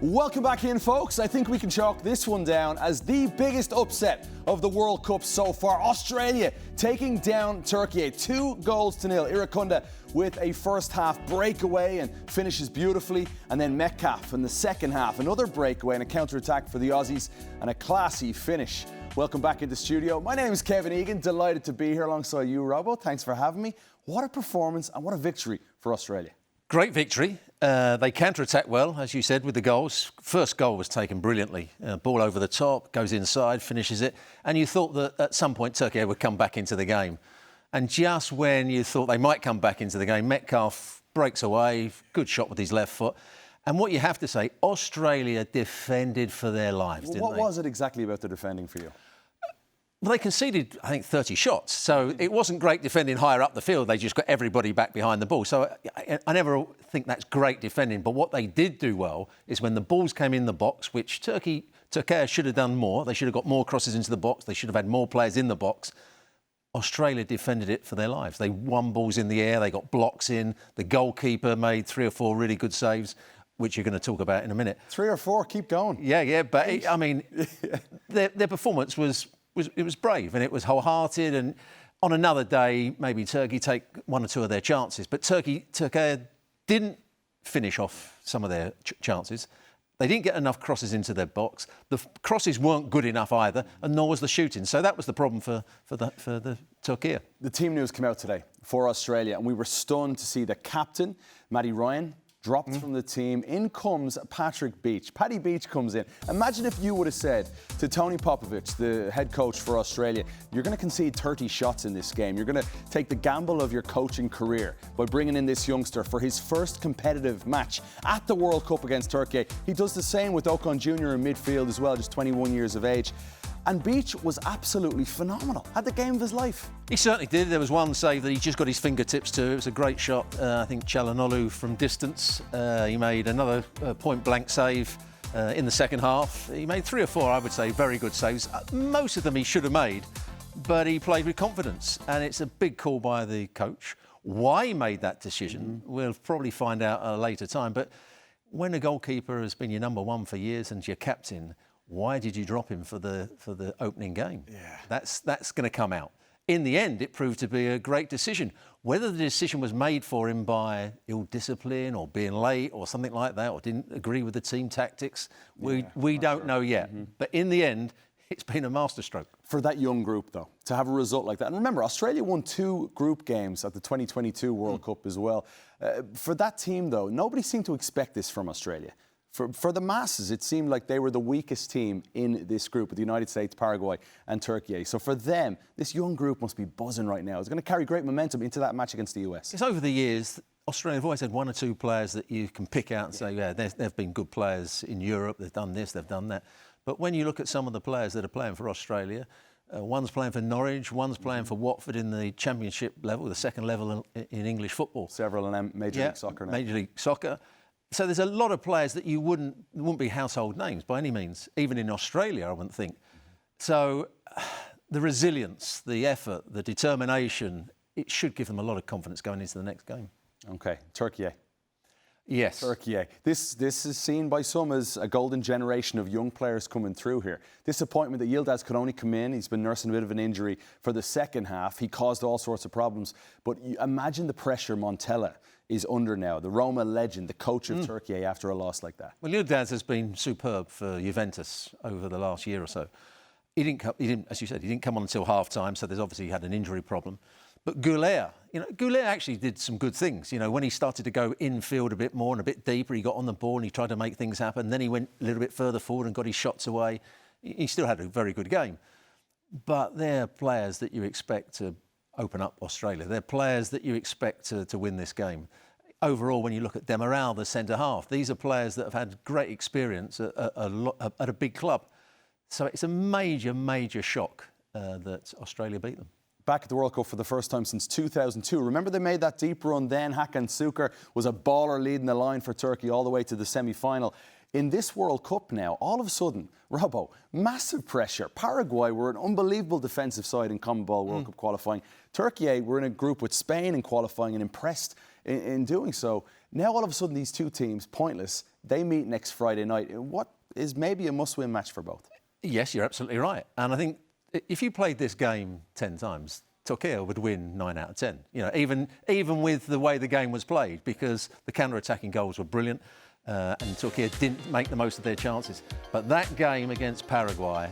Welcome back in, folks. I think we can chalk this one down as the biggest upset of the World Cup so far. Australia taking down Turkey 2-0. Irakunda with a first half breakaway and finishes beautifully. And then Metcalf in the second half, another breakaway and a counter-attack for the Aussies and a classy finish. Welcome back into studio. My name is Kevin Egan. Delighted to be here alongside you, Robbo. Thanks for having me. What a performance and what a victory for Australia. Great victory. They counter-attack well, as you said, with the goals. First goal was taken brilliantly. Ball over the top, goes inside, finishes it. And you thought that at some point Turkey would come back into the game. And just when you thought they might come back into the game, Metcalf breaks away, good shot with his left foot. And what you have to say, Australia defended for their lives, didn't they? What was it exactly about the defending for you? Well, they conceded, I think, 30 shots. So it wasn't great defending higher up the field. They just got everybody back behind the ball. So I never think that's great defending. But what they did do well is when the balls came in the box, which Turkey should have done more. They should have got more crosses into the box. They should have had more players in the box. Australia defended it for their lives. They won balls in the air. They got blocks in. The goalkeeper made 3 or 4 really good saves, which you're going to talk about in a minute. 3 or 4, keep going. Yeah. But, their performance was brave and it was wholehearted, and on another day maybe Turkey take 1 or 2 of their chances, but Turkey didn't finish off some of their chances. They didn't get enough crosses into their box. The crosses weren't good enough either, and nor was the shooting. So that was the problem for the Turkey. The team news came out today for Australia, and we were stunned to see the captain, Matty Ryan, dropped from the team. In comes Patrick Beach. Paddy Beach comes in. Imagine if you would have said to Tony Popovich, the head coach for Australia, you're going to concede 30 shots in this game. You're going to take the gamble of your coaching career by bringing in this youngster for his first competitive match at the World Cup against Turkey. He does the same with Ocon Jr. in midfield as well, just 21 years of age. And Beach was absolutely phenomenal. Had the game of his life. He certainly did. There was one save that he just got his fingertips to. It was a great shot. I think Çalhanoğlu from distance. He made another point-blank save in the second half. He made 3 or 4, I would say, very good saves. Most of them he should have made, but he played with confidence. And it's a big call by the coach. Why he made that decision, we'll probably find out at a later time. But when a goalkeeper has been your number 1 for years and your captain, why did you drop him for the opening game? Yeah. That's going to come out. In the end, it proved to be a great decision. Whether the decision was made for him by ill discipline or being late or something like that, or didn't agree with the team tactics, we don't know yet. But in the end, it's been a masterstroke. For that young group, though, to have a result like that. And remember, Australia won 2 group games at the 2022 World Cup as well. For that team, though, nobody seemed to expect this from Australia. For the masses, it seemed like they were the weakest team in this group with the United States, Paraguay and Turkey. So for them, this young group must be buzzing right now. It's going to carry great momentum into that match against the US. It's over the years, Australia have always had 1 or 2 players that you can pick out and say, yeah, they've been good players in Europe, they've done this, they've done that. But when you look at some of the players that are playing for Australia, one's playing for Norwich, one's playing for Watford in the championship level, the second level in English football. Several in Major League Soccer now. Major League Soccer. So there's a lot of players that wouldn't be household names by any means, even in Australia, I wouldn't think. So the resilience, the effort, the determination, it should give them a lot of confidence going into the next game. OK, Turkey. Yes. Turkey. This is seen by some as a golden generation of young players coming through here. Disappointment that Yildiz could only come in. He's been nursing a bit of an injury for the second half. He caused all sorts of problems. But imagine the pressure Montella is under now, the Roma legend, the coach of Turkey after a loss like that. Well, Yildiz has been superb for Juventus over the last year or so. He didn't, as you said, he didn't come on until half-time, so there's obviously had an injury problem. But Goulet actually did some good things. When he started to go infield a bit more and a bit deeper, he got on the ball and he tried to make things happen. Then he went a little bit further forward and got his shots away. He still had a very good game. But they're players that you expect to open up Australia. They're players that you expect to win this game. Overall, when you look at Demiral, the centre-half, these are players that have had great experience at a big club. So it's a major, major shock that Australia beat them. Back at the World Cup for the first time since 2002. Remember they made that deep run then? Hakan Şükür was a baller leading the line for Turkey all the way to the semi-final. In this World Cup now, all of a sudden, Robbo, massive pressure. Paraguay were an unbelievable defensive side in CONMEBOL World Cup qualifying. Turkey were in a group with Spain in qualifying and impressed in doing so. Now all of a sudden these two teams, pointless, they meet next Friday night. What is maybe a must-win match for both? Yes, you're absolutely right. And I think if you played this game 10 times, Turkey would win 9 out of 10. You know, even with the way the game was played, because the counter-attacking goals were brilliant, and Turkey didn't make the most of their chances. But that game against Paraguay,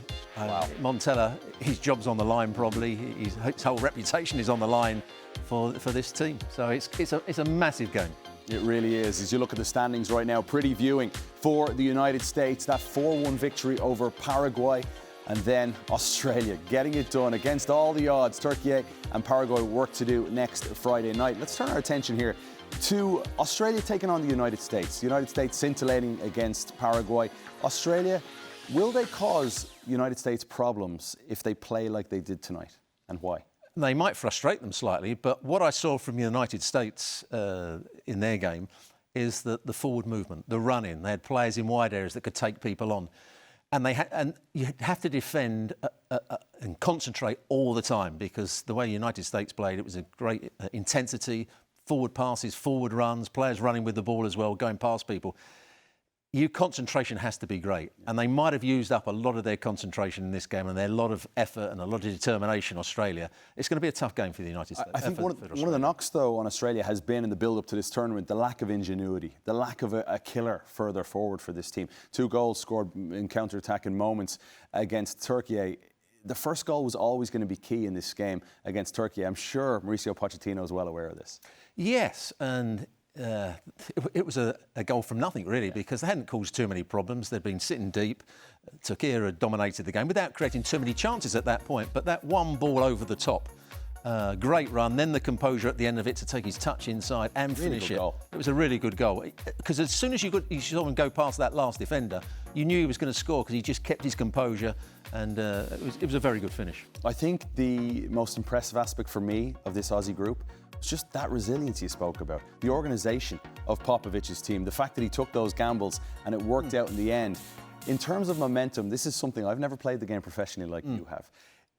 Montella, his job's on the line probably. His whole reputation is on the line for this team. So it's a massive game. It really is. As you look at the standings right now, pretty viewing for the United States. That 4-1 victory over Paraguay. And then Australia getting it done against all the odds. Turkey and Paraguay work to do next Friday night. Let's turn our attention here to Australia taking on the United States. The United States scintillating against Paraguay. Australia, will they cause United States problems if they play like they did tonight? And why? They might frustrate them slightly, but what I saw from the United States in their game is that the forward movement, the run-in, they had players in wide areas that could take people on. And you have to defend and concentrate all the time, because the way the United States played, it was a great intensity, forward passes, forward runs, players running with the ball as well, going past people. Your concentration has to be great. And they might have used up a lot of their concentration in this game and a lot of effort and a lot of determination, Australia. It's going to be a tough game for the United States. I think one of the knocks, though, on Australia has been in the build-up to this tournament, the lack of ingenuity, the lack of a killer further forward for this team. 2 goals scored in counter-attacking moments against Turkey. The first goal was always going to be key in this game against Turkey. I'm sure Mauricio Pochettino is well aware of this. Yes, and it was a goal from nothing, really, because they hadn't caused too many problems. They'd been sitting deep. Turkey had dominated the game without creating too many chances at that point. But that one ball over the top, great run, then the composure at the end of it to take his touch inside and finish it. It was a really good goal. Because as soon as you saw him go past that last defender, you knew he was going to score because he just kept his composure, and it was a very good finish. I think the most impressive aspect for me of this Aussie group, it's just that resilience you spoke about. The organisation of Popovic's team, the fact that he took those gambles and it worked out in the end. In terms of momentum, this is something I've never played the game professionally like you have.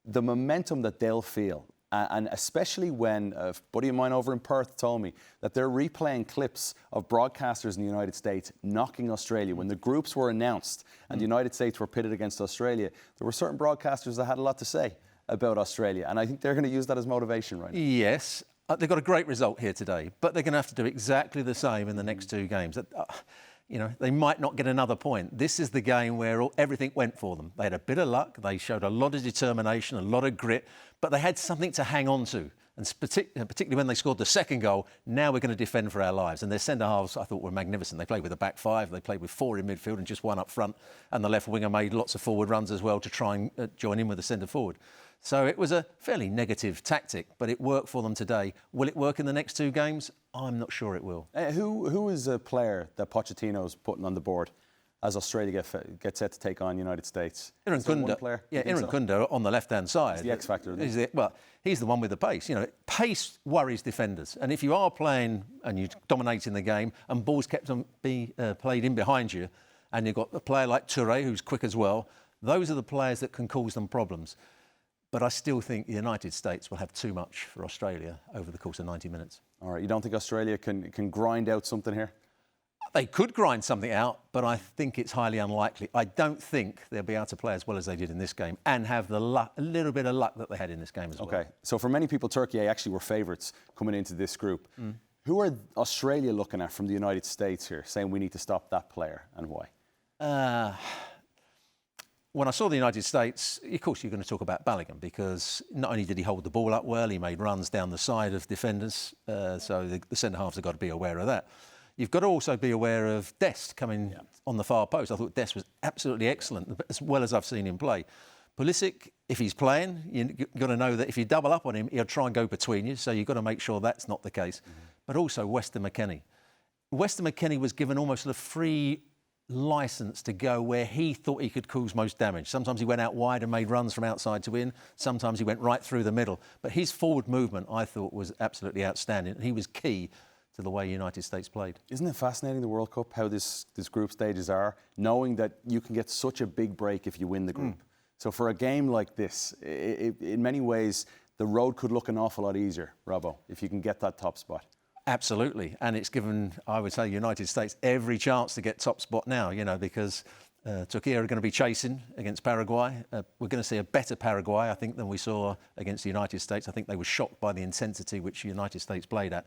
The momentum that they'll feel, and especially when a buddy of mine over in Perth told me that they're replaying clips of broadcasters in the United States knocking Australia. When the groups were announced and the United States were pitted against Australia, there were certain broadcasters that had a lot to say about Australia, and I think they're going to use that as motivation right now. Yes. They've got a great result here today, but they're going to have to do exactly the same in the next 2 games. You know, they might not get another point. This is the game where everything went for them. They had a bit of luck. They showed a lot of determination, a lot of grit, but they had something to hang on to. And particularly when they scored the second goal, now we're going to defend for our lives. And their centre-halves, I thought, were magnificent. They played with a back 5. They played with 4 in midfield and just 1 up front. And the left winger made lots of forward runs as well to try and join in with the centre-forward. So it was a fairly negative tactic, but it worked for them today. Will it work in the next 2 games? I'm not sure it will. Who is a player that Pochettino's putting on the board as Australia gets set to take on United States? Kunda. Yeah, Kunda on the left-hand side. He's the X factor. He's the one with the pace. You know, pace worries defenders. And if you are playing and you're dominating the game and balls kept on being played in behind you, and you've got a player like Toure who's quick as well, those are the players that can cause them problems. But I still think the United States will have too much for Australia over the course of 90 minutes. All right, you don't think Australia can grind out something here? They could grind something out, but I think it's highly unlikely. I don't think they'll be able to play as well as they did in this game and have the luck, a little bit of luck that they had in this game as well. OK, so for many people, Turkey actually were favourites coming into this group. Who are Australia looking at from the United States here, saying we need to stop that player, and why? When I saw the United States, of course, you're going to talk about Bellingham, because not only did he hold the ball up well, he made runs down the side of defenders, so the centre-halves have got to be aware of that. You've got to also be aware of Dest coming on the far post. I thought Dest was absolutely excellent, as well as I've seen him play. Pulisic, if he's playing, you've got to know that if you double up on him, he'll try and go between you, so you've got to make sure that's not the case. But also Weston McKennie. Weston McKennie was given almost a free licence to go where he thought he could cause most damage. Sometimes he went out wide and made runs from outside to in. Sometimes he went right through the middle. But his forward movement, I thought, was absolutely outstanding. He was key to the way United States played. Isn't it fascinating, the World Cup, how this group stages are, knowing that you can get such a big break if you win the group. So for a game like this, in many ways, the road could look an awful lot easier, Robbo, if you can get that top spot. Absolutely, and it's given, I would say, United States every chance to get top spot now, because Turkey are going to be chasing against Paraguay. We're going to see a better Paraguay, I think, than we saw against the United States. I think they were shocked by the intensity which the United States played at.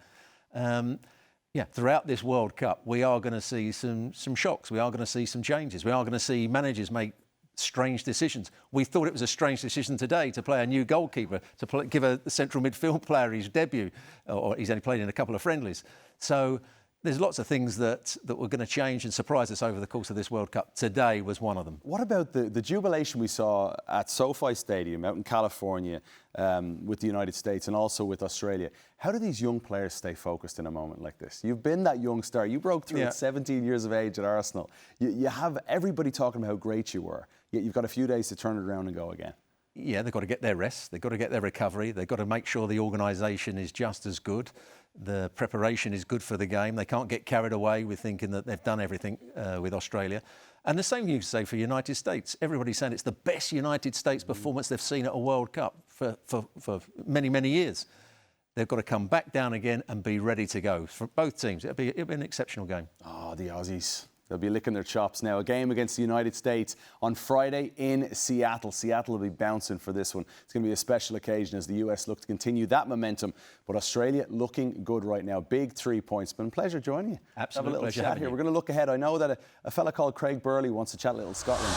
Throughout this World Cup, we are going to see some shocks. We are going to see some changes. We are going to see managers make strange decisions. We thought it was a strange decision today to play a new goalkeeper, to give a central midfield player his debut, or he's only played in a couple of friendlies. So there's lots of things that were going to change and surprise us over the course of this World Cup. Today was one of them. What about the jubilation we saw at SoFi Stadium out in California with the United States and also with Australia? How do these young players stay focused in a moment like this? You've been that young star. You broke through at 17 years of age at Arsenal. You have everybody talking about how great you were, yet you've got a few days to turn it around and go again. Yeah, they've got to get their rest. They've got to get their recovery. They've got to make sure the organisation is just as good. The preparation is good for the game. They can't get carried away with thinking that they've done everything with Australia. And the same you can say for United States. Everybody's saying it's the best United States performance they've seen at a World Cup for many, many years. They've got to come back down again and be ready to go. For both teams, it'll be an exceptional game. Oh, the Aussies. They'll be licking their chops now. A game against the United States on Friday in Seattle. Seattle will be bouncing for this one. It's going to be a special occasion as the US look to continue that momentum. But Australia looking good right now. Big 3 points. It's been a pleasure joining you. Absolute Have a little pleasure chat here. We're going to look ahead. I know that a fella called Craig Burley wants to chat a little Scotland.